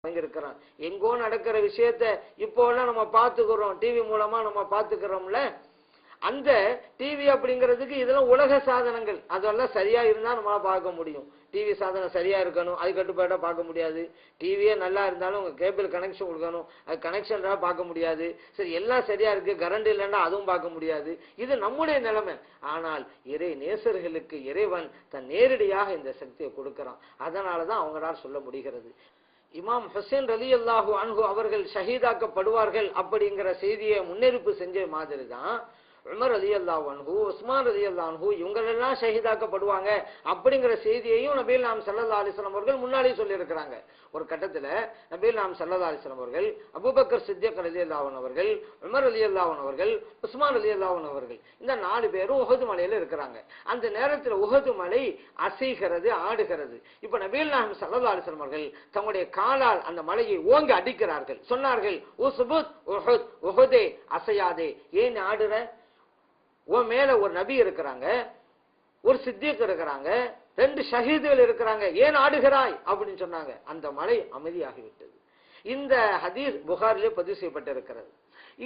இருக்கிறான். எங்கோ நடக்கிற விஷயத்த இப்போ எல்லாம் நம்ம பார்த்துக்கிறோம், டிவி மூலமா நம்ம பார்த்துக்கிறோம்ல. அந்த டிவி அப்படிங்கிறதுக்கு இதெல்லாம் உலக சாதனங்கள், அதெல்லாம் சரியா இருந்தா நம்மளால பார்க்க முடியும். டிவி சாதனம் சரியா இருக்கணும், அது கட்டுப்பாடா பார்க்க முடியாது. டிவியே நல்லா இருந்தாலும் உங்க கேபிள் கனெக்ஷன் கொடுக்கணும், அது கனெக்ஷன் பார்க்க முடியாது. சரி, எல்லாம் சரியா இருக்கு, கரண்ட் இல்லைன்னா அதுவும் பார்க்க முடியாது. இது நம்முடைய நிலைமை. ஆனால் இறை நேசர்களுக்கு இறைவன் தன் நேரடியாக இந்த சக்தியை கொடுக்கிறான். அதனாலதான் அவங்களால் சொல்ல முடிகிறது. இமாம் ஹுசைன் ரலியல்லாஹு அன்ஹு அவர்கள் ஷஹீதாக்கப்படுவார்கள் அப்படிங்கிற செய்தியை முன்னெடுப்பு செஞ்ச மாதிரி தான் உமர் ரலியல்லாஹு அன்ஹு, உஸ்மான் ரலியல்லாஹு அன்ஹு இவங்களெல்லாம் ஷஹீதாக்கப்படுவாங்க அப்படிங்கிற செய்தியையும் நபிகள் நாயகம் ஸல்லல்லாஹு அலைஹி வஸல்லம் அவர்கள் முன்னாடியே சொல்லியிருக்கிறாங்க. ஒரு கட்டத்துல நபிகள் நாயகம் ஸல்லல்லாஹு அலைஹி வஸல்லம் அவர்கள், அபூபக்கர் சித்திக் ரலியல்லாஹு அன்ஹு அவர்கள், உமர் ரலியல்லாஹு அன்ஹு அவர்கள், உஸ்மான் ரலியல்லாஹு அன்ஹு அவர்கள், இந்த 4 பேரும் உஹது மலையில இருக்கிறாங்க. அந்த நேரத்தில் உஹது மலை அசைகிறது, ஆடுகிறது. இப்ப நபிகள் நாயகம் ஸல்லல்லாஹு அலைஹி வஸல்லம் அவர்கள் தங்களுடைய காலால் அந்த மலையை ஓங்கி அடிக்கிறார்கள். சொன்னார்கள், உஸ்புத் உஹுத், உஹுதே அசையாதே, ஏன் ஆடுற? உன் மேல ஒரு நபி இருக்கிறாங்க, ஒரு சித்திக் இருக்கிறாங்க, 2 ஷஹீதுகள் இருக்கிறாங்க, ஏன் ஆடுகிறாய் அப்படின்னு சொன்னாங்க. அந்த மலை அமைதியாகிவிட்டது. இந்த ஹதீஸ் புகாரிலே பதிவு செய்யப்பட்டிருக்கிறது.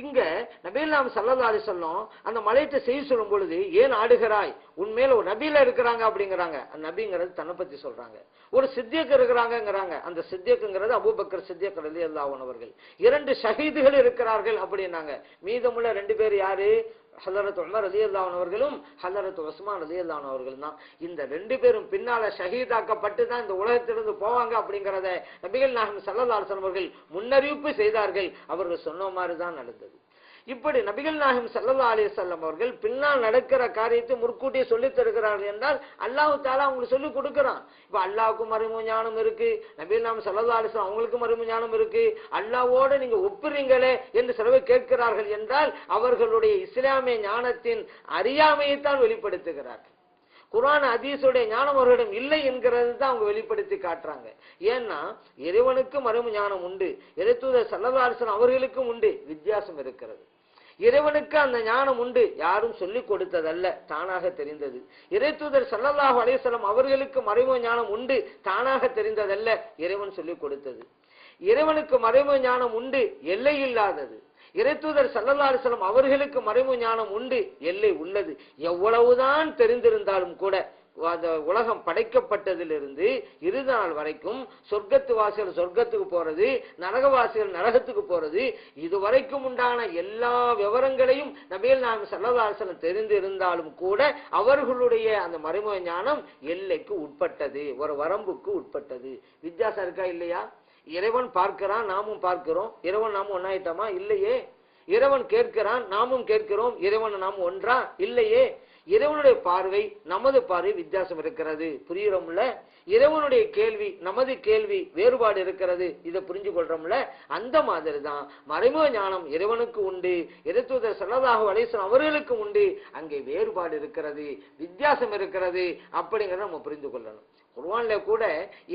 இங்க நபிகள் நாயகம் ஸல்லல்லாஹு அலைஹி வஸல்லம் அந்த மலையத்தை செய்தி சொல்லும் பொழுது, ஏன் ஆடுகிறாய், உண்மையில ஒரு நபியில இருக்கிறாங்க அப்படிங்கிறாங்க. நபிங்கிறது தன்னை பத்தி சொல்றாங்க. ஒரு சித்திக் இருக்கிறாங்கிறாங்க. அந்த சித்திக்ங்கிறது அபூபக்கர் சித்திக் ரலியல்லாஹு அன்ஹு அவர்கள். 2 ஷஹீதுகள் இருக்கிறார்கள் அப்படின்னாங்க. மீதமுள்ள 2 பேர் யாரு? ஹலரத் உமர் ரலியல்லாஹு அன்ஹு அவர்களும் ஹலரத் உஸ்மான் ரலியல்லாஹு அன்ஹு அவர்கள் தான். இந்த 2 பேரும் பின்னால ஷஹீதாக்கப்பட்டு தான் இந்த உலகத்திலிருந்து போவாங்க அப்படிங்கறத நபிகள் நாயகம் ஸல்லல்லாஹு அலைஹி வஸல்லம் அவர்கள் முன்னறிவிப்பு செய்தார்கள். அவர்கள் சொன்ன மாதிரி தான் நடந்தது. இப்படி நபிகள் நாயகம் ஸல்லல்லாஹு அலைஹி வஸல்லம் அவர்கள் பின்னால் நடக்கிற காரியத்தை முற்கூட்டியே சொல்லித் தருகிறார்கள் என்றால் அல்லாஹ் தஆலா அவங்களுக்கு சொல்லிக் கொடுக்கிறான். இப்ப அல்லாஹ்வுக்கு மறைமுக ஞானம் இருக்கு, நபிகள் நாயகம் ஸல்லல்லாஹு அலைஹி வஸல்லம் அவங்களுக்கு மறைமுக ஞானம் இருக்கு, அல்லாஹ்வோட நீங்க ஒப்புறீங்களே என்று சிலர் கேட்கிறார்கள் என்றால் அவர்களுடைய இஸ்லாமிய ஞானத்தின் அறியாமையைத்தான் வெளிப்படுத்துகிறார்கள். குர்ஆன் ஹதீஸுடைய ஞானம் அவர்களிடம் இல்லை என்கிறது தான் அவங்க வெளிப்படுத்தி காட்டுறாங்க. ஏன்னா இறைவனுக்கு மறைமுக ஞானம் உண்டு, இறைத்தூதர் ஸல்லல்லாஹு அலைஹி வஸல்லம் அவர்களுக்கும் உண்டு, வித்தியாசம் இருக்கிறது. இறைவனுக்கு அந்த ஞானம் உண்டு, யாரும் சொல்லிக் கொடுத்ததல்ல, தானாக தெரிந்தது. இறைத்தூதர் ஸல்லல்லாஹு அலைஹி வஸல்லம் அவர்களுக்கு மறைமுக ஞானம் உண்டு, தானாக தெரிந்ததல்ல, இறைவன் சொல்லிக் கொடுத்தது. இறைவனுக்கு மறைமுக ஞானம் உண்டு, எல்லை இல்லாதது. இறைத்தூதர் ஸல்லல்லாஹு அலைஹி வஸல்லம் அவர்களுக்கு மறைமுக ஞானம் உண்டு, எல்லை உள்ளது. எவ்வளவுதான் தெரிந்திருந்தாலும் கூட அந்த உலகம் படைக்கப்பட்டதிலிருந்து இறுதி நாள் வரைக்கும் சொர்க்கத்து வாசிகள் சொர்க்கத்துக்கு போறது, நரகவாசிகள் நரகத்துக்கு போறது, இதுவரைக்கும் உண்டான எல்லா விவரங்களையும் நபிகள் நாயகம் ஸல்லல்லாஹு அலைஹி வஸல்லம் தெரிந்து இருந்தாலும் கூட அவர்களுடைய அந்த மறைமுக ஞானம் எல்லைக்கு உட்பட்டது, ஒரு வரம்புக்கு உட்பட்டது. வித்தியாசம் இருக்கா இல்லையா? இறைவன் பார்க்கிறான், நாமும் பார்க்கிறோம். இறைவன் நாமும் ஒன்னாயிட்டோமா? இல்லையே. இறைவன் கேட்கிறான், நாமும் கேட்கிறோம். இறைவன் நாம் ஒன்றா? இல்லையே. இறைவனுடைய பார்வை நமது பார்வை வித்தியாசம் இருக்கிறது, புரியுறோம்ல? இறைவனுடைய கேள்வி நமது கேள்வி வேறுபாடு இருக்கிறது, இதை புரிஞ்சு கொள்றோம்ல? அந்த மாதிரி தான் மறைமுக ஞானம் இறைவனுக்கு உண்டு, இறைத்தூதர் ஸல்லல்லாஹு அலைஹி வஸல்லம் அவர்களுக்கு உண்டு. அங்கே வேறுபாடு இருக்கிறது, வித்தியாசம் இருக்கிறது. அப்படிங்கிறத நம்ம புரிந்து கொள்ளணும். குர்ஆன்ல கூட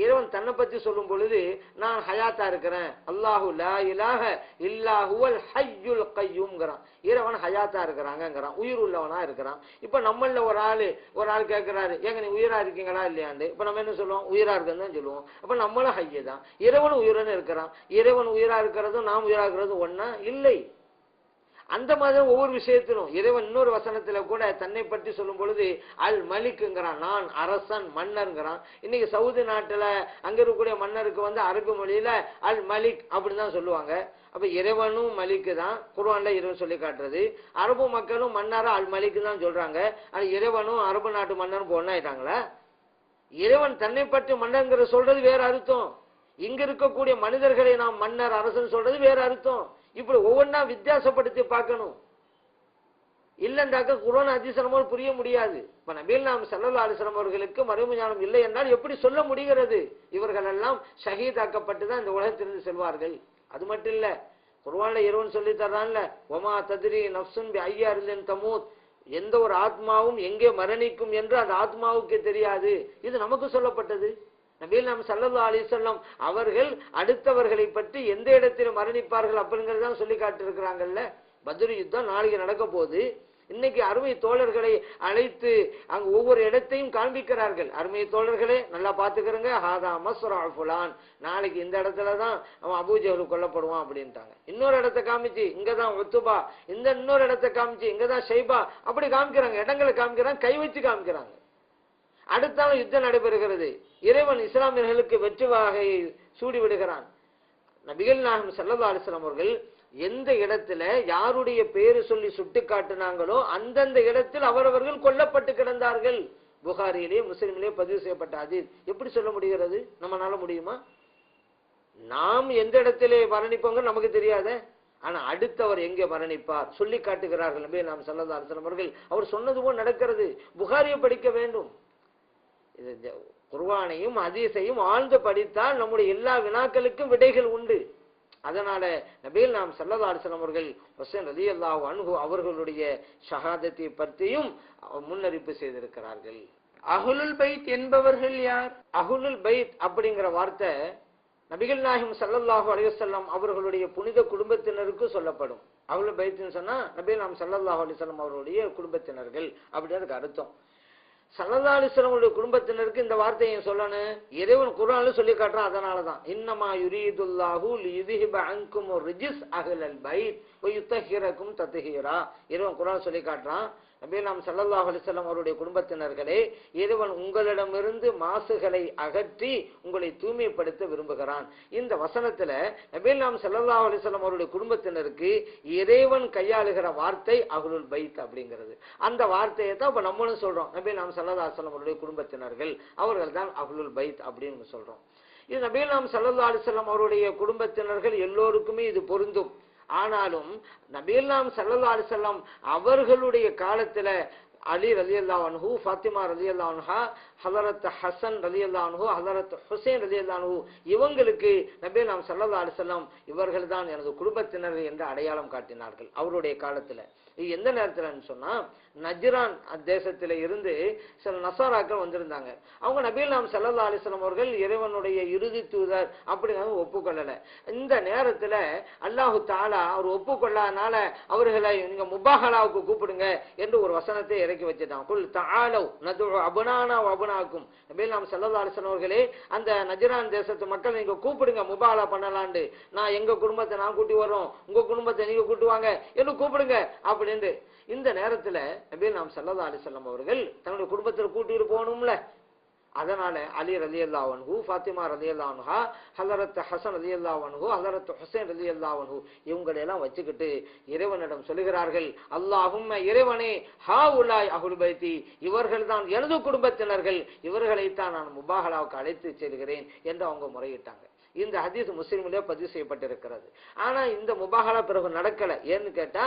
இறைவன் தன்னை பத்தி சொல்லும் பொழுது, நான் ஹயாத்தா இருக்கிறேன், அல்லாஹு லா இலாஹ இல்லா ஹுவல் ஹய்யுல் கய்யூம்ங்கறான். இறைவன் ஹயாத்தா இருக்கிறாங்கங்கறான், உயிர் உள்ளவனா இருக்கிறான். இப்ப நம்மள ஒரு ஆள் கேட்கிறாரு, ஏங்க நீ உயிரா இருக்கீங்களா இல்லையாண்டு. இப்ப நம்ம என்ன சொல்லுவோம்? உயிரா இருக்குன்னு தான் சொல்லுவோம். அப்ப நம்மளும் ஹய்ய தான், இறைவன் உயிரன்னு இருக்கிறான். இறைவன் உயிரா இருக்கிறதும் நாம் உயிரா இருக்கிறதும் ஒன்னா இல்லை. அந்த மாதிரி ஒவ்வொரு விஷயத்திலும் இறைவன் இன்னொரு வசனத்துல கூட தன்னை பற்றி சொல்லும் பொழுது அல் மலிக்குங்கிறான், நான் அரசன் மன்னர்ங்கிறான். இன்னைக்கு சவுதி நாட்டுல அங்க இருக்கக்கூடிய மன்னருக்கு அரபு மொழியில அல் மலிக் அப்படிதான் சொல்லுவாங்க. அப்ப இறைவனும் மலிக்கு தான் குர்ஆன்ல இறைவன் சொல்லி காட்டுறது. அரபு மக்களும் மன்னரா அல் மலிக்கு தான் சொல்றாங்க. அது இறைவனும் அரபு நாட்டு மன்னரும் ஒன்னாயிட்டாங்களா? இறைவன் தன்னை பற்றி மன்னர்ங்கிற சொல்றது வேற அர்த்தம், இங்க இருக்கக்கூடிய மனிதர்களை நாம் மன்னர் அரசன் சொல்றது வேற அர்த்தம். இப்படி ஒவ்வொன்றா வித்தியாசப்படுத்தி பார்க்கணும். இல்லைண்டாக்க குர்ஆன் ஹதீஸ் நம்மால் புரிய முடியாது. இப்ப நபிகள் நாயகம் ஸல்லல்லாஹு அலைஹி வஸல்லம் அவர்களுக்கு மறைமுக ஞானம் இல்லை என்றால் எப்படி சொல்ல முடிகிறது? இவர்கள் எல்லாம் ஷஹீதாக்கப்பட்டு தான் இந்த உலகத்திலிருந்து செல்வார்கள். அது மட்டும் இல்ல, குர்ஆன்ல இறைவன் சொல்லி தர்றான்ல, வமா தத்ரி நஃப்சுன் பி ஐயி அர்லின் தமூத், எந்த ஒரு ஆத்மாவும் எங்கே மரணிக்கும் என்று அந்த ஆத்மாவுக்கு தெரியாது. இது நமக்கு சொல்லப்பட்டது. நபிகள் நாயகம் ஸல்லல்லாஹு அலைஹி வஸல்லம் அவர்கள் அடுத்தவர்களை பற்றி எந்த இடத்தில் மரணிப்பார்கள் அப்படிங்கறத சொல்லி காட்டி இருக்கிறாங்கல்ல. பத்ர் யுத்தம் நாளைக்கு நடக்க போகுது. இன்னைக்கு அருமை தோழர்களை அழைத்து அங்கு ஒவ்வொரு இடத்தையும் காண்பிக்கிறார்கள். அருமை தோழர்களே நல்லா பாத்துக்கிறங்க, ஹாதா மஸ்ரா ஃபுலான், நாளைக்கு இந்த இடத்துலதான் அவன் அபூஜஹல் கொல்லப்படுவான் அப்படின்ட்டாங்க. இன்னொரு இடத்தை காமிச்சு இங்கதான் உத்துபா, இந்த இன்னொரு இடத்தை காமிச்சு இங்கதான் ஷைபா, அப்படி காமிக்கிறாங்க, இடங்களை காமிக்கிறாங்க, கை வச்சு காமிக்கிறாங்க. அடுத்தாலும் யுத்தம் நடைபெறுகிறது. இறைவன் இஸ்லாமியர்களுக்கு வெற்றி வாகையை சூடி விடுகிறான். நபிகள் நாயகம் ஸல்லல்லாஹு அலைஹி வஸல்லம் அவர்கள் எந்த இடத்துல யாருடைய பேரு சொல்லி சுட்டி காட்டினாங்களோ அந்தந்த இடத்தில் அவரவர்கள் கொல்லப்பட்டு கிடந்தார்கள். புகாரியிலே முஸ்லிமிலே பதிவு செய்யப்பட்ட ஹதீஸ். எப்படி சொல்ல முடிகிறது? நம்மளால முடியுமா? நாம் எந்த இடத்திலே மரணிப்போங்க நமக்கு தெரியாத, ஆனா அடுத்தவர் எங்கே மரணிப்பார் சொல்லி காட்டுகிறார்கள் நபி நாம் ஸல்லல்லாஹு அலைஹி வஸல்லம் அவர்கள். அவர் சொன்னது போல் நடக்கிறது. புகாரியை படிக்க வேண்டும். குர்ஆனையும் ஹதீஸையும் ஆழ்ந்து படித்தால் நம்முடைய எல்லா வினாக்களுக்கும் விடைகள் உண்டு. அதனால நபிகள் நாம் ஸல்லல்லாஹு அலைஹி வஸல்லம் அவர்கள் ஹுசைன் ரலியல்லாஹு அன்ஹு அவர்களுடைய ஷஹாதத்தை பற்றியும் முன்னறிப்பு செய்திருக்கிறார்கள். அஹ்லுல் பைத் என்பவர்கள் யார்? அஹ்லுல் பைத் அப்படிங்கிற வார்த்தை நபிகள் நாயகம் ஸல்லல்லாஹு அலைஹி வஸல்லம் அவர்களுடைய புனித குடும்பத்தினருக்கு சொல்லப்படும். அஹ்லுல் பைத்னு சொன்னா நபிகள் நாம் ஸல்லல்லாஹு அலைஹி வஸல்லம் அவர்களுடைய குடும்பத்தினர்கள் அப்படிங்கிறதுக்கு அர்த்தம். ஸல்லல்லாஹு அலைஹி வஸல்லம் அவருடைய குடும்பத்தினருக்கு இந்த வார்த்தையை சொல்லணும். இறைவன் குர்ஆன்ல சொல்லி காட்டுறான். அதனாலதான் இன்னமா யுரீதுல்லாஹு லியுذஹிப அன்கும் ரிஜ்ஸ் அஹ்லல் பைத் வ யுத்தஹிரக்கும் தத்ஹீரா. இறைவன் குர்ஆன் சொல்லி காட்டுறான். நபி நாம் ஸல்லல்லாஹு அலைஹி வஸல்லம் அவருடைய குடும்பத்தினர்களே, இறைவன் உங்களிடமிருந்து மாசுகளை அகற்றி உங்களை தூய்மைப்படுத்த விரும்புகிறான். இந்த வசனத்துல நபி நாம் ஸல்லல்லாஹு அலைஹி வஸல்லம் அவருடைய குடும்பத்தினருக்கு இறைவன் கையாளுகிற வார்த்தை அஹ்லுல் பைத் அப்படிங்கிறது. அந்த வார்த்தையை தான் இப்ப நம்மளும் சொல்றோம். நபி நாம் ஸல்லல்லாஹு அலைஹி வஸல்லம் அவருடைய குடும்பத்தினர்கள் அவர்கள் தான் அஹ்லுல் பைத் அப்படின்னு சொல்றோம். இது நபி நாம் ஸல்லல்லாஹு அலைஹி வஸல்லம் அவருடைய குடும்பத்தினர்கள் எல்லோருக்குமே இது பொருந்தும். ஆனாலும் நபிகள் நாம் ஸல்லல்லாஹு அலைஹி வஸல்லம் அவர்களுடைய காலத்துல அலி ரலியல்லாஹு அன்ஹு, ஃபாத்திமா ரலியல்லாஹு அன்ஹா, ஹஸரத் ஹசன் ரலியல்லாஹு அன்ஹு, ஹஸரத் ஹுசைன் ரலியல்லாஹு அன்ஹு, இவங்களுக்கு நபிகள் நாம் ஸல்லல்லாஹு அலைஹி வஸல்லம் இவர்கள் தான் எனது குடும்பத்தினர் என்று அடையாளம் காட்டினார்கள் அவருடைய காலத்துல. இது எந்த நேரத்துலன்னு சொன்னா, நஜ்ரான் தேசத்தில இருந்து சில நசாராக்கள் வந்திருந்தாங்க. அவங்க நபிகள் நாம் ஸல்லல்லாஹு அலைஹி வஸல்லம் அவர்கள் இறைவனுடைய இறுதி தூதர் அப்படிங்கிறத ஒப்புக்கொள்ளல. இந்த நேரத்துல அல்லாஹு தஆலா அவர் ஒப்புக்கொள்ளாதனால அவர்களை நீங்க முபாஹலாவுக்கு கூப்பிடுங்க என்று ஒரு வசனத்தை இறக்கி வச்சிட்டாங்க. குல் தஆலு நது அபனானா வ அபனாக்கும். நபிகள் நாம் ஸல்லல்லாஹு அலைஹி வஸல்லம் அவர்களே, அந்த நஜ்ரான் தேசத்து மக்கள் நீங்க கூப்பிடுங்க, முபாஹலா பண்ணலான்னு. நான் எங்க குடும்பத்தை நான் கூட்டி வரோம், உங்க குடும்பத்தை நீங்க கூட்டுவாங்க என்று கூப்பிடுங்க அப்படின்னு. இந்த நேரத்துல நபிகள் நாம் ஸல்லல்லாஹு அலைஹி வஸல்லம் அவர்கள் தன்னுடைய குடும்பத்தில் கூட்டிட்டு போகணும்ல. அதனால அலி ரலியல்லாஹு அன்ஹு, ஃபாத்திமா ரலியல்லாஹு அன்ஹா, ஹஸரத் ஹசன் ரலியல்லாஹு அன்ஹு, ஹஸரத் ஹுசைன் ரலியல்லாஹு அன்ஹு இவங்களை எல்லாம் வச்சுக்கிட்டு இறைவனிடம் சொல்லுகிறார்கள், அல்லாஹும்ம இறைவனே, ஹாஉலாய் அஹ்லுல் பைத்தி, இவர்கள் தான் எனது குடும்பத்தினர்கள், இவர்களைத்தான் நான் முபாஹலாவுக்கு அழைத்து செல்கிறேன் என்று அவங்க முறையிட்டாங்க. இந்த ஹதீஸ் முஸ்லிமிலே பதிவு செய்யப்பட்டிருக்கிறது. ஆனா இந்த முபாஹலா பிறகு நடக்கல. ஏன்னு கேட்டா,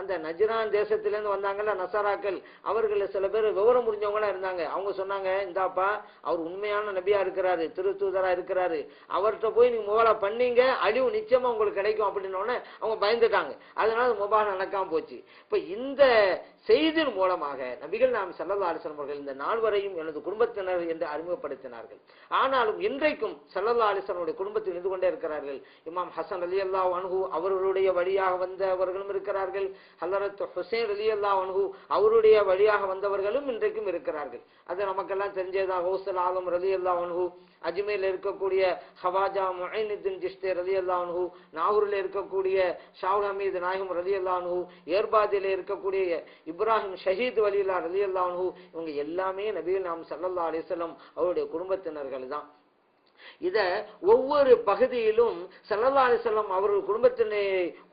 அந்த நஜ்ரான் தேசத்திலிருந்து வந்தாங்கல்ல நசாராக்கள், அவர்கள் சில பேர் விவரம் முடிஞ்சவங்களா இருந்தாங்க. அவங்க சொன்னாங்க, இந்தாப்பா அவர் உண்மையான நபியா இருக்கிறாரு, திருத்தூதரா இருக்கிறாரு, அவர்கிட்ட போய் நீங்க முபாஹலா பண்ணீங்க, அழிவு நிச்சயமா உங்களுக்கு கிடைக்கும் அப்படின்னு அவங்க பயந்துட்டாங்க. அதனால முபாஹலா நடக்காம போச்சு. இப்ப இந்த செய்தியின் மூலமாக நபிகள் நாம் ஸல்லல்லாஹு அலைஹி வஸல்லம் அவர்கள் இந்த நால்வரையும் எனது குடும்பத்தினர் என்று அறிமுகப்படுத்தினார்கள். ஆனாலும் இன்றைக்கும் ஸல்லல்லாஹு அலைஹி வஸல்லம் குடும்பத்தில் இருந்து கொண்டே இருக்கிறார்கள். இமாம் ஹசன் ரலியல்லாஹு அன்ஹு அவர்களுடைய வழியாக வந்தவர்களும் இருக்கிறார்கள். ஹஸரத் ஹுசைன் ரலியல்லாஹு அன்ஹு அவருடைய வழியாக வந்தவர்களும் இன்றைக்கும் இருக்கிறார்கள். அது நமக்கெல்லாம் தெரிஞ்சதா. கௌசுல் ஆலம் ரலியல்லாஹு அன்ஹு, அஜ்மீர்ல இருக்கக்கூடிய ஹவாஜா முஈனுத்தீன் சிஷ்தி ரலியல்லாஹு அன்ஹு, நாகூரில் இருக்கக்கூடிய ஷாவுல் ஹமீது நாயகம் ரலியல்லாஹு அன்ஹு, ஏர்பாதிலே இருக்கக்கூடிய இப்ராஹிம் ஷஹீத் வலியுல்லா ரலியல்லாஹு அன்ஹு, இவங்க எல்லாமே நபிகள் நாம் ஸல்லல்லாஹு அலைஹி வஸல்லம் அவருடைய குடும்பத்தினர்கள் தான். இத ஒவ்வொரு பகுதியிலும் ஸல்லல்லாஹு அலைஹி வஸல்லம் அவர்கள் குடும்பத்தினை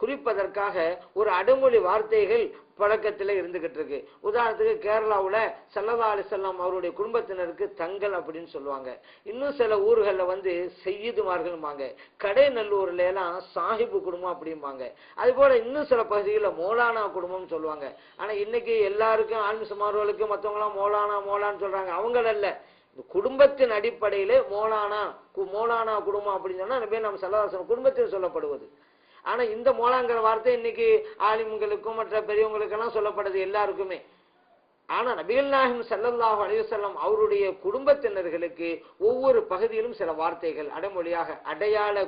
குறிப்பதற்காக ஒரு அடைமொழி வார்த்தைகள் பழக்கத்தில் இருந்துகிட்டு இருக்கு. உதாரணத்துக்கு கேரளாவுல ஸல்லல்லாஹு அலைஹி வஸல்லம் அவருடைய குடும்பத்தினருக்கு தங்கள் அப்படின்னு சொல்லுவாங்க. இன்னும் சில ஊர்கள்ல செய்யிதுமார்கள்பாங்க. கடைநல்லூர்ல எல்லாம் சாஹிபு குடும்பம் அப்படிம்பாங்க. அது போல இன்னும் சில பகுதிகளில் மௌலானா குடும்பம் சொல்லுவாங்க. ஆனா இன்னைக்கு எல்லாருக்கும் ஆன்மீகமார்களுக்கு மற்றவங்களாம் மௌலானான்னு சொல்றாங்க. அவங்களல்ல, குடும்பத்தின் அடிப்படையிலே மௌலானா குடும்பம் அப்படின்னு சொன்னா நபி நாம் ஸல்லல்லாஹு அலைஹி வஸல்லம் குடும்பத்தில் சொல்லப்படுவது. ஆனா இந்த மௌலாங்கிற வார்த்தை இன்னைக்கு ஆலிம்களுக்கும் மற்ற பெரியவங்களுக்கெல்லாம் சொல்லப்படுது எல்லாருக்குமே. ஆனா நபிகள் நாயகம் ஸல்லல்லாஹு அலைஹி வஸல்லம் அவருடைய குடும்பத்தினர்களுக்கு ஒவ்வொரு பகுதியிலும் சில வார்த்தைகள் அடைமொழியாக அடையாள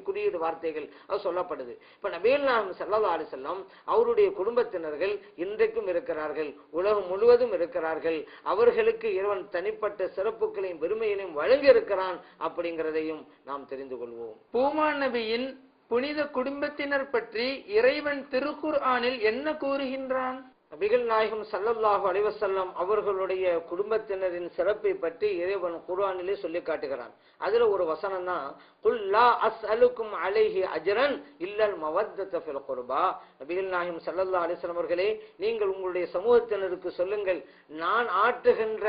குறியீடு வார்த்தைகள் அது சொல்லப்படுது. இப்ப நபிகள் நாயகம் ஸல்லல்லாஹு அலைஹி வஸல்லம் அவருடைய குடும்பத்தினர்கள் இன்றைக்கும் இருக்கிறார்கள், உலகம் முழுவதும் இருக்கிறார்கள். அவர்களுக்கு இறைவன் தனிப்பட்ட சிறப்புகளையும் பெருமைகளையும் வழங்கி இருக்கிறான் அப்படிங்கிறதையும் நாம் தெரிந்து கொள்வோம். பூமான் நபியின் புனித குடும்பத்தினர் பற்றி இறைவன் திருக்குர்ஆனில் என்ன கூறுகின்றான்? நபிகள் நாயகம் ஸல்லல்லாஹு அலைஹி வஸல்லம் அவர்களுடைய குடும்பத்தினரின் சிறப்பை பற்றி இறைவன் குர்ஆனிலே சொல்லி காட்டுகிறான். அதுல ஒரு வசனம் தான், குல் லா அஸ்அலுக்கும் அலைஹி அஜ்ரன் இல்லல் மவத்தத ஃபில் குர்பா. நபிகள் நாயகம் ஸல்லல்லாஹு அலைஹி வஸல்லம் அவர்களே, நீங்கள் உங்களுடைய சமூகத்தினருக்கு சொல்லுங்கள், நான் ஆற்றுகின்ற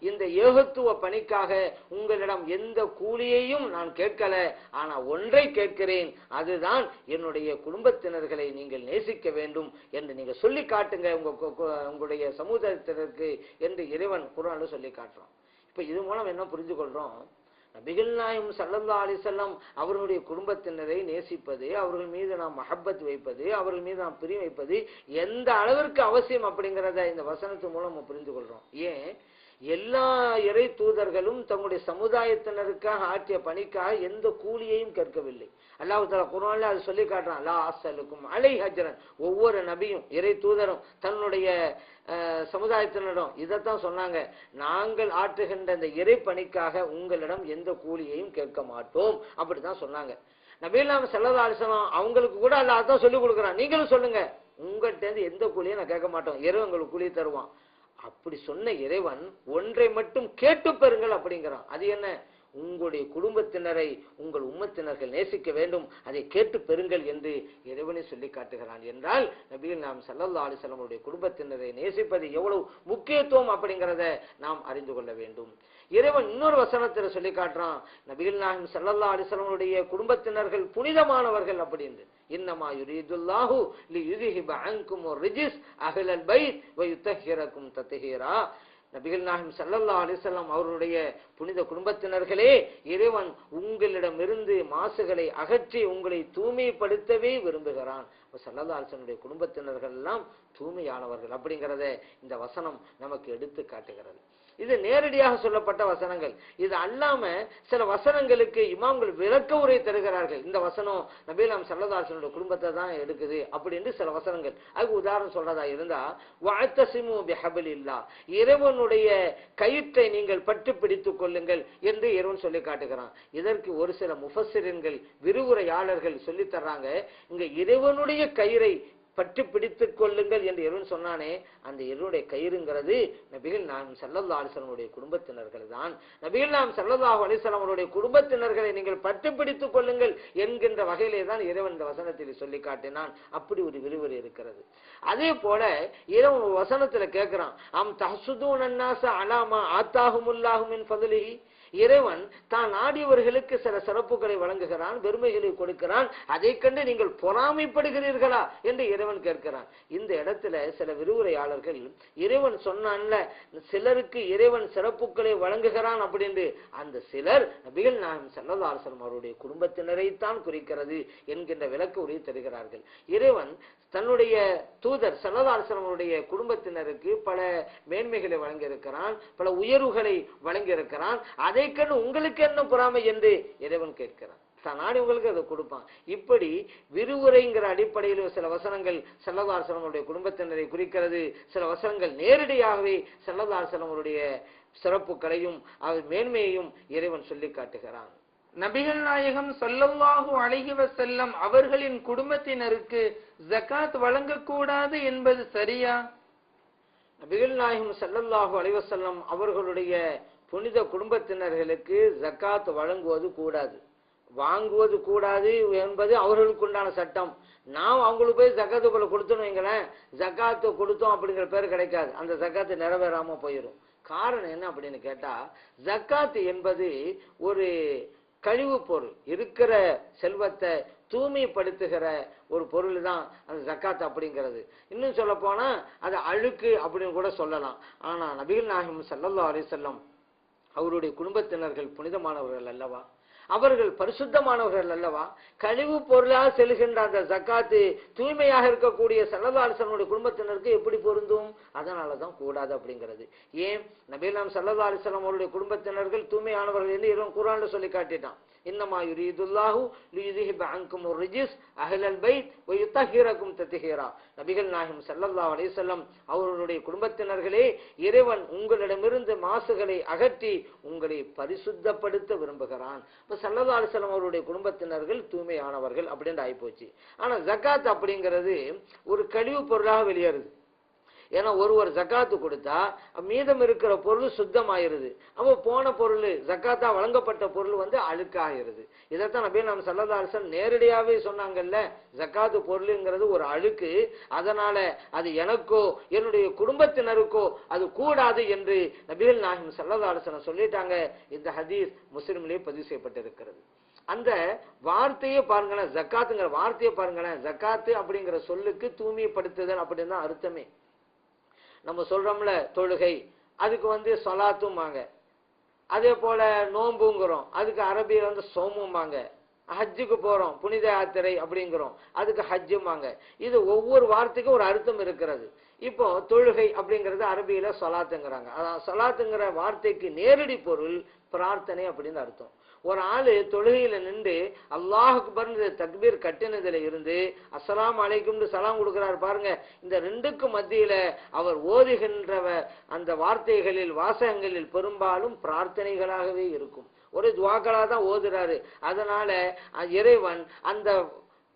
இந்த ஏகத்துவ பணிக்காக உங்களிடம் எந்த கூலியையும் நான் கேட்கல, ஆனா ஒன்றை கேட்கிறேன், அதுதான் என்னுடைய குடும்பத்தினர்களை நீங்கள் நேசிக்க வேண்டும் என்று நீங்க சொல்லி காட்டுங்க உங்களுடைய சமூகத்தினருக்கு என்று இறைவன் குர்ஆன்ல சொல்லி காட்டுறான். இப்ப இது மூலம் என்ன புரிந்து கொள்றோம்? நபிகள் நாயகம் ஸல்லல்லாஹு அலைஹி வஸல்லம் அவர்களுடைய குடும்பத்தினரை நேசிப்பது, அவர்கள் மீது நாம் மஹப்பத் வைப்பது, அவர்கள் மீது நாம் பிரியம் வைப்பது எந்த அளவிற்கு அவசியம் அப்படிங்கிறத இந்த வசனத்து மூலம் நம்ம புரிந்து கொள்றோம். ஏன் எல்லா இறை தூதர்களும் தங்களுடைய சமுதாயத்தினருக்காக ஆற்றிய பணிக்காக எந்த கூலியையும் கேட்கவில்லை. அல்லாஹ் தஆலா குர்ஆன்ல அது சொல்லி காட்டுறான், லா அஸ்அலுக்கும் அலைஹி அஜ்ரன். ஒவ்வொரு நபியும் இறை தூதரும் தன்னுடைய சமுதாயத்தினரிடம் இதைத்தான் சொன்னாங்க, நாங்கள் ஆற்றுகின்ற இந்த இறை பணிக்காக உங்களிடம் எந்த கூலியையும் கேட்க மாட்டோம் அப்படித்தான் சொன்னாங்க. நபிகள் நாயகம் ஸல்லல்லாஹு அலைஹி வஸல்லம் அவங்களுக்கு கூட அல்லாஹ் தான் சொல்லி கொடுக்குறான், நீங்களும் சொல்லுங்க, உங்கள்கிட்ட இருந்து எந்த கூலியும் நான் கேட்க மாட்டோம், இறைவன் உங்களுக்கு கூலி தருவான். அப்படி சொன்ன இறைவன் ஒன்றை மட்டும் கேட்டு பெறுங்கள் அப்படிங்கிறான். அது என்ன? உங்களுடைய குடும்பத்தினரை உங்கள் உம்மத்தினர்கள் நேசிக்க வேண்டும், அதை கேட்டு பெறுங்கள் என்று இறைவனை சொல்லி காட்டுகிறான். என்றால் நபிகள் நாயகம் ஸல்லல்லாஹு அலைஹி வஸல்லம் அவருடைய குடும்பத்தினரை நேசிப்பது எவ்வளவு முக்கியத்துவம் அப்படிங்கிறத நாம் அறிந்து கொள்ள வேண்டும். இறைவன் இன்னொரு வசனத்தில் சொல்லி காட்டுறான், நபிகள் நாயகம் ஸல்லல்லாஹு அலைஹி வஸல்லம் அவருடைய குடும்பத்தினர்கள் புனிதமானவர்கள் அப்படின்னு. இன்னமா யுரீதுல்லாஹு லியுذஹிப அன்கும் ரிஜ்ஸ் அஹ்லல் பைத் வ யுத்தஹிரக்கும் தத்ஹீரா. நபிகள் நாயகம் ஸல்லல்லாஹு அலைஹி வஸல்லம் அவருடைய புனித குடும்பத்தினர்களே, இறைவன் உங்களிடமிருந்து மாசுகளை அகற்றி உங்களை தூய்மைப்படுத்தவே விரும்புகிறான். ஸல்லல்லாஹு அலைஹி வஸல்லம் குடும்பத்தினர்கள் எல்லாம் தூய்மையானவர்கள் அப்படிங்கிறத இந்த வசனம் நமக்கு எடுத்து காட்டுகிறது. இது நேரடியாக சொல்லப்பட்ட வசனங்கள். இது அல்லாம சில வசனங்களுக்கு இமாம்கள் விளக்க உரை தருகிறார்கள். இந்த வசனம் நபிகள் நாயகம் ஸல்லல்லாஹு அலைஹி வஸல்லம் குடும்பத்தை தான் எடுக்குது அப்படின்னு சில வசனங்கள். அதுக்கு உதாரணம் சொல்றதா இருந்தா, வஅத்தஸிமு பிஹப்லில்லாஹ், இறைவனுடைய கயிற்றை நீங்கள் பற்றி பிடித்துக் கொள்ளுங்கள் என்று இறைவன் சொல்லி காட்டுகிறான். இதற்கு ஒரு சில முஃபஸ்ஸிரின்கள் விரிவுரையாளர்கள் சொல்லி தர்றாங்க, இங்க இறைவனுடைய கயிறை பற்றி பிடித்துக் கொள்ளுங்கள் என்று இறைவன் சொன்னானே, அந்த இறைவனுடைய கயிறுங்கிறது நபிகள் நாயகம் ஸல்லல்லாஹு அலைஹி வஸல்லம் அவருடைய குடும்பத்தினர்கள் தான். நபிகள் நாயகம் ஸல்லல்லாஹு அலைஹி வஸல்லம் அவருடைய குடும்பத்தினர்களை நீங்கள் பற்றி பிடித்துக் கொள்ளுங்கள் என்கின்ற வகையிலே தான் இறைவன் இந்த வசனத்தில் சொல்லி காட்டினான். அப்படி ஒரு விரிவுரை இருக்கிறது. அதே போல இறைவன் ஒரு வசனத்துல கேட்கிறான், அம் தஹ்சுதூன அன்னாஸ அலா மா ஆத்தாஹுமுல்லாஹு மின் ஃபத்லிஹி. இறைவன் தான் நாடியவர்களுக்கு சில சிறப்புகளை வழங்குகிறான், பெருமைகளை கொடுக்கிறான், அதை கண்டு நீங்கள் பொறாமைப்படுகிறீர்களா என்று இறைவன் கேட்கிறான். இந்த இடத்துல சில விரிவுரையாளர்கள் இறைவன் சொன்னான்ல, சிலருக்கு இறைவன் சிறப்புகளை வழங்குகிறான் அப்படின்னு, அந்த சிலர் நபிகள் நாயகம் ஸல்லல்லாஹு அலைஹி வஸல்லம் அவருடைய குடும்பத்தினரைத்தான் குறிக்கிறது என்கின்ற விளக்க உரை தருகிறார்கள். இறைவன் தன்னுடைய தூதர் ஸல்லல்லாஹு அலைஹி வஸல்லம் அவருடைய குடும்பத்தினருக்கு பல மேன்மைகளை வழங்கியிருக்கிறான், பல உயர்வுகளை வழங்கியிருக்கிறான். அதை கண்டு உங்களுக்கு என்ன பொறாமை என்று இறைவன் கேட்கிறான். நாடி உங்களுக்கு அதை கொடுப்பான். இப்படி விரிவுரைங்கிற அடிப்படையில் சில வசனங்கள் ஸல்லல்லாஹு அலைஹி வஸல்லம் அவருடைய குடும்பத்தினரை குறிக்கிறது, சில வசனங்கள் நேரடியாகவே ஸல்லல்லாஹு அலைஹி வஸல்லம் அவருடைய சிறப்புகளையும் மேன்மையையும் இறைவன் சொல்லி காட்டுகிறான். நபிகள் நாயகம் ஸல்லல்லாஹு அலைஹி வஸல்லம் அவர்களின் குடும்பத்தினருக்கு ஜகாத் வழங்கக்கூடாது என்பது சரியா? நபிகள் நாயகம் ஸல்லல்லாஹு அலைஹி வஸல்லம் அவர்களுடைய புனித குடும்பத்தினர்களுக்கு ஜகாத் வழங்குவது கூடாது, வாங்குவது கூடாது என்பது அவர்களுக்கு உண்டான சட்டம். நாம் அவங்களுக்கு போய் ஜகாத்து போல கொடுத்தோம் வைங்களேன், ஜகாத்து கொடுத்தோம் அப்படிங்கிற பேர் கிடைக்காது, அந்த ஜகாத்து நிறைவேறாம போயிடும். காரணம் என்ன அப்படின்னு கேட்டா, ஜகாத் என்பது ஒரு கழிவு பொருள், இருக்கிற செல்வத்தை தூய்மைப்படுத்துகிற ஒரு பொருள் தான் அந்த ஜக்காத் அப்படிங்கிறது. இன்னும் சொல்ல போனா அது அழுக்கு அப்படின்னு கூட சொல்லலாம். ஆனா நபிகள் நாயகம் ஸல்லல்லாஹு அலைஹி வஸல்லம் அவருடைய குடும்பத்தினர்கள் புனிதமானவர்கள் அல்லவா? அவர்கள் பரிசுத்தமானவர்கள் அல்லவா? கழிவு பொருளாக செல்கின்ற அந்த ஜக்காத்து தூய்மையாக இருக்கக்கூடிய ஸல்லல்லாஹு அலைஹி வஸல்லம் குடும்பத்தினருக்கு எப்படி பொருந்தும்? அதனாலதான் கூடாது அப்படிங்கிறது. ஏன் நபிகள் ஸல்லல்லாஹு அலைஹி வஸல்லம் அவருடைய குடும்பத்தினர்கள் தூய்மையானவர்கள் என்று இறைவன் குர்ஆன்ல சொல்லி காட்டிட்டான். இன்னமா யுரீதுல்லாஹு லியுذஹிப அன்குமுர் ரிஜ்ஸ் அஹ்லல் பைத் வ யுத்தஹிரகும் தத்ஹீரா. நபிகள் நாயகம் ஸல்லல்லாஹு அலைஹி வஸல்லம் அவர்களுடைய குடும்பத்தினர்களே, இறைவன் உங்களிடமிருந்து மாசுகளை அகற்றி உங்களை பரிசுத்தப்படுத்த விரும்புகிறான். இப்ப ஸல்லல்லாஹு அலைஹி வஸல்லம் அவருடைய குடும்பத்தினர்கள் தூய்மையானவர்கள் அப்படின்னு ஆயிப்போச்சு. ஆனா ஜகாத் அப்படிங்கிறது ஒரு கழிவு பொருளாக வெளியேறுது. ஏன்னா ஒருவர் ஜக்காத்து கொடுத்தா மீதம் இருக்கிற பொருள் சுத்தமாயிருது. அப்போ போன பொருள் ஜக்காத்தா வழங்கப்பட்ட பொருள் அழுக்காயிருது. இதைத்தான் நபிகள் நாயகம் ஸல்லல்லாஹு அலைஹி வஸல்லம் நேரடியாவே சொன்னாங்கல்ல, ஜக்காத்து பொருளுங்கிறது ஒரு அழுக்கு, அதனால அது எனக்கோ என்னுடைய குடும்பத்தினருக்கோ அது கூடாது என்று நபிகள் நாயகம் ஸல்லல்லாஹு அலைஹி வஸல்லம் சொல்லிட்டாங்க. இந்த ஹதீஸ் முஸ்லிம்லயே பதிவு செய்யப்பட்டிருக்கிறது. அந்த வார்த்தையே பாருங்களேன், ஜக்காத்துங்கிற வார்த்தையை பாருங்களேன். ஜக்காத்து அப்படிங்கிற சொல்லுக்கு தூய்மைப்படுத்துதல் அப்படின்னு தான் அர்த்தமே. நம்ம சொல்றோம்ல தொழுகை, அதுக்கு சொலாத்தும்பாங்க. அதே போல நோம்புங்கிறோம், அதுக்கு அரபியில சோமும்பாங்க. ஹஜ்ஜுக்கு போறோம், புனித யாத்திரை அப்படிங்கிறோம், அதுக்கு ஹஜ்ஜுமாங்க. இது ஒவ்வொரு வார்த்தைக்கும் ஒரு அர்த்தம் இருக்கிறது. இப்போ தொழுகை அப்படிங்கிறது அரபியில சொலாத்துங்கிறாங்க. அதான் சொலாத்துங்கிற வார்த்தைக்கு நேரடி பொருள் பிரார்த்தனை அப்படின்னு அர்த்தம். ஒரு ஆளு தொழுகையில நின்று அல்லாஹ் அக்பர் தக்பீர் கட்டினதுல இருந்து அஸ்ஸலாமு அலைக்கும் சலாம் கொடுக்கிறார் பாருங்க. இந்த ரெண்டுக்கும் மத்தியில அவர் ஓதுகின்ற அந்த வார்த்தைகளில் வாசகங்களில் பெரும்பாலும் பிரார்த்தனைகளாகவே இருக்கும். ஒரு துவாக்களா தான் ஓதுறாரு. அதனால இறைவன் அந்த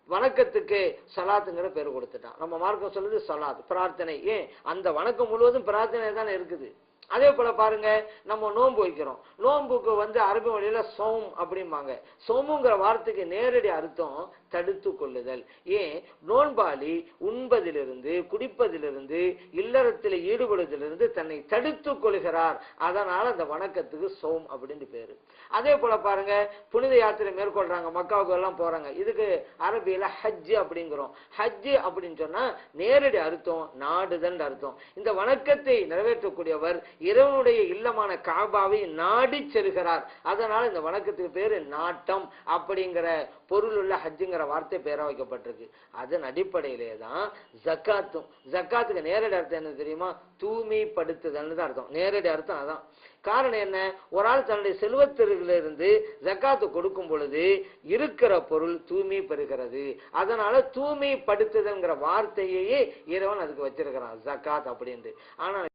வணக்கத்துக்கு சலாத்துங்கிற பேர் கொடுத்துட்டான். நம்ம மார்க்கம் சொல்லுது சலாத் பிரார்த்தனை. ஏன் அந்த வணக்கம் முழுவதும் பிரார்த்தனை தானே இருக்குது. அதே போல பாருங்க, நம்ம நோன்பு வைக்கிறோம். நோன்புக்கு அரபி மொழியில சோம் அப்படிம்பாங்க. சோமுங்கிற வார்த்தைக்கு நேரடி அர்த்தம் தடுத்து கொள்ளுதல். ஏன் நோன்பாளி உண்பதிலிருந்து குடிப்பதிலிருந்து இல்லறத்தில் ஈடுபடுவதிலிருந்து தன்னை தடுத்து கொள்கிறார். அதனால அந்த வணக்கத்துக்கு சோம் அப்படின்னு பேரு. அதே போல பாருங்க, புனித யாத்திரை மேற்கொள்றாங்க, மக்காவுக்கு எல்லாம் போறாங்க. இதுக்கு அரபியில ஹஜ் அப்படிங்கிறோம். ஹஜ் அப்படின்னு சொன்னா நேரடி அர்த்தம் நாடுதல் அர்த்தம். இந்த வணக்கத்தை நிறைவேற்றக்கூடியவர் இறைவனுடைய இல்லமான காபாவை நாடி செல்கிறார். அதனால இந்த வணக்கத்துக்கு பேரு நாட்டம் அப்படிங்கிற பொருள் உள்ள ஹஜ்ஜுங்கிற வார்த்தை பேரா வைக்கப்பட்டிருக்கு. அதன் அடிப்படையிலே தான் ஜக்காத்தும். ஜக்காத்துக்கு நேரடி அர்த்தம் என்ன தெரியுமா? தூய்மைப்படுத்துதல் தான் அர்த்தம். நேரடி அர்த்தம் அதான். காரணம் என்ன? ஒரு ஆள் தன்னுடைய செல்வத்திலிருந்து ஜக்காத்து கொடுக்கும் பொழுது இருக்கிற பொருள் தூய்மை பெறுகிறது. அதனால தூய்மைப்படுத்துதல்ங்கிற வார்த்தையே இறைவன் அதுக்கு வச்சிருக்கிறான், ஜக்காத் அப்படின்ட்டு. ஆனா